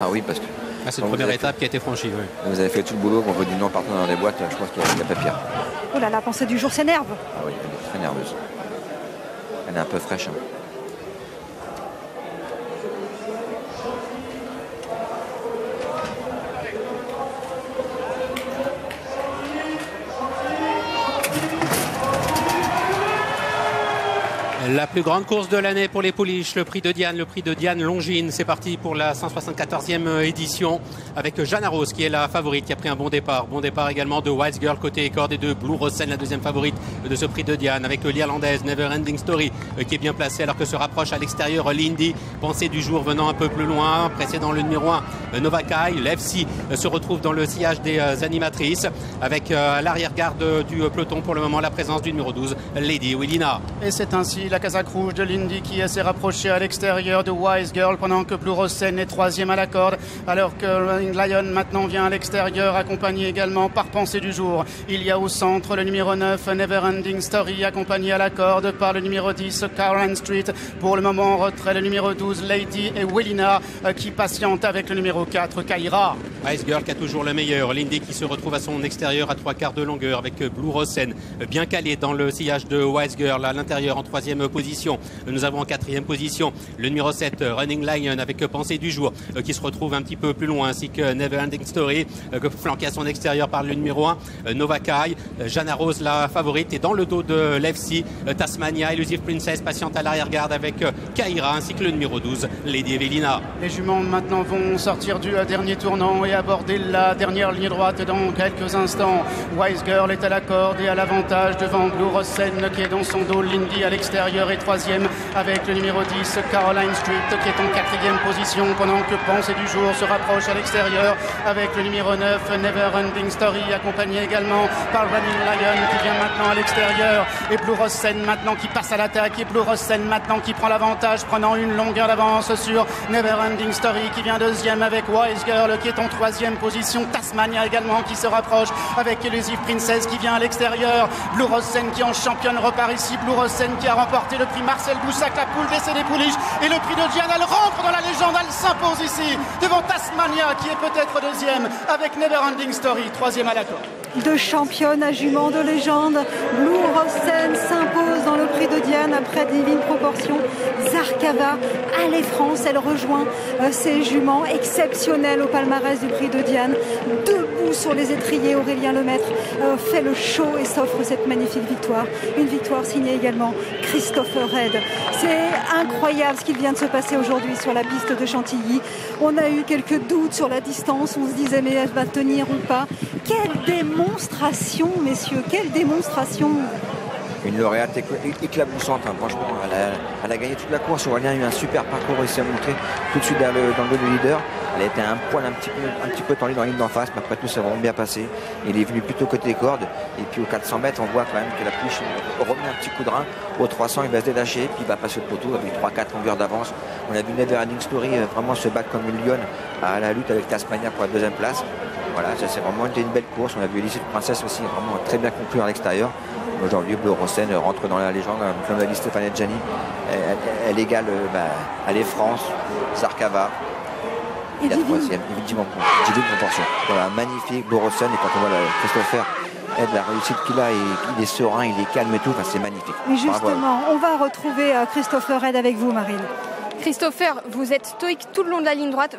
Ah oui, parce que... c'est une première étape qui a été franchie. Oui. Vous avez fait tout le boulot, qu'on veut du nom partout dans les boîtes, je pense qu'il n'y a pas pire. Oh là, la pensée du jour s'énerve. Ah oui, elle est très nerveuse. Elle est un peu fraîche. Hein. La plus grande course de l'année pour les pouliches, le prix de Diane Longines. C'est parti pour la 174e édition avec Jana Rose qui est la favorite, qui a pris un bon départ. Bon départ également de Wise Girl côté corde et de Blue Rosen, la deuxième favorite de ce prix de Diane, avec l'Irlandaise Never Ending Story qui est bien placée alors que se rapproche à l'extérieur Lindy. Pensée du jour venant un peu plus loin, précédant le numéro 1 Novakai. L'FC se retrouve dans le sillage des animatrices avec à l'arrière-garde du peloton pour le moment la présence du numéro 12 Lady Willina. Et c'est ainsi la casaque rouge de Lindy qui s'est rapprochée à l'extérieur de Wise Girl pendant que Blue Rosen est troisième à la corde, alors que Running Lion maintenant vient à l'extérieur, accompagné également par Pensée du jour. Il y a au centre le numéro 9 Never Ending Story, accompagné à la corde par le numéro 10 Karen Street. Pour le moment en retrait le numéro 12 Lady et Willina qui patiente avec le numéro 4 Kaira. Wise Girl qui a toujours le meilleur. Lindy qui se retrouve à son extérieur à 3/4 de longueur avec Blue Rosen bien calé dans le sillage de Wise Girl à l'intérieur en troisième position. Nous avons en quatrième position le numéro 7 Running Lion avec Pensée du jour qui se retrouve un petit peu plus loin, ainsi que Never Ending Story flanqué à son extérieur par le numéro 1 Novakai. Jana Rose la favorite, et dans le dos de l'FC Tasmania, Elusive Princess patiente à l'arrière-garde avec Kaira, ainsi que le numéro 12 Lady Evelina. Les juments maintenant vont sortir du dernier tournant et aborder la dernière ligne droite dans quelques instants. Wise Girl est à la corde et à l'avantage devant Blue Rosen qui est dans son dos. Lindy à l'extérieur et troisième avec le numéro 10 Caroline Street qui est en quatrième position, pendant que Pensée du jour se rapproche à l'extérieur avec le numéro 9 Never Ending Story, accompagné également par Running Lion qui vient maintenant à l'extérieur, et Blue Rosen maintenant qui passe à l'attaque, et Blue Rosen maintenant qui prend l'avantage, prenant une longueur d'avance sur Never Ending Story qui vient deuxième avec Wise Girl qui est en troisième position. Tasmania également qui se rapproche avec Elusive Princess qui vient à l'extérieur. Blue Rosen qui en championne repart ici. Blue Rosen qui a remporté le prix Marcel Boussac, la poule d'essai des pouliches, et le prix de Diane. Elle rentre dans la légende, elle s'impose ici devant Tasmania qui est peut-être deuxième avec Never Ending Story troisième à la corde. Deux championnes à juments de légende. Blue Rosen s'impose dans le prix de Diane après Divine Proportion. Zarkava, Allez France, elle rejoint ses juments exceptionnels au palmarès du prix de Diane. Debout sur les étriers, Aurélien Lemaître fait le show et s'offre cette magnifique victoire. Une victoire signée également Christopher Red. C'est incroyable ce qu'il vient de se passer aujourd'hui sur la piste de Chantilly. On a eu quelques doutes sur la distance, on se disait mais elle va tenir ou pas. Quelle démonstration, messieurs, quelle démonstration! Une lauréate éclaboussante, hein. Franchement, elle a gagné toute la course. Aurélien a eu un super parcours, il s'est montré tout de suite dans le dos du leader. Elle a été un poil un petit peu tendue dans la ligne d'en face, mais après tout, ça va vraiment bien passé. Il est venu plutôt côté corde, et puis aux 400 mètres, on voit quand même que la pouliche remet un petit coup de rein. Au 300, il va se détacher, puis il va passer le poteau avec 3-4 longueurs d'avance. On a vu Never Ending Story vraiment se battre comme une lionne à la lutte avec Tasmania pour la deuxième place. Voilà, ça c'est vraiment une belle course. On a vu Elusive Princess aussi vraiment très bien conclure à l'extérieur. Aujourd'hui, Blue Rosen rentre dans la légende, comme l'a dit Stéphane Gianni. Elle égale Allez France, Zarkava. Et la troisième, Divine Proportion. Voilà, magnifique, Blue Rosen. Et quand on voit Christopher Red, la réussite qu'il a, il est serein, il est calme et tout, enfin, c'est magnifique. Mais justement, on va retrouver Christopher Red avec vous, Marine. Christopher, vous êtes stoïque tout le long de la ligne droite.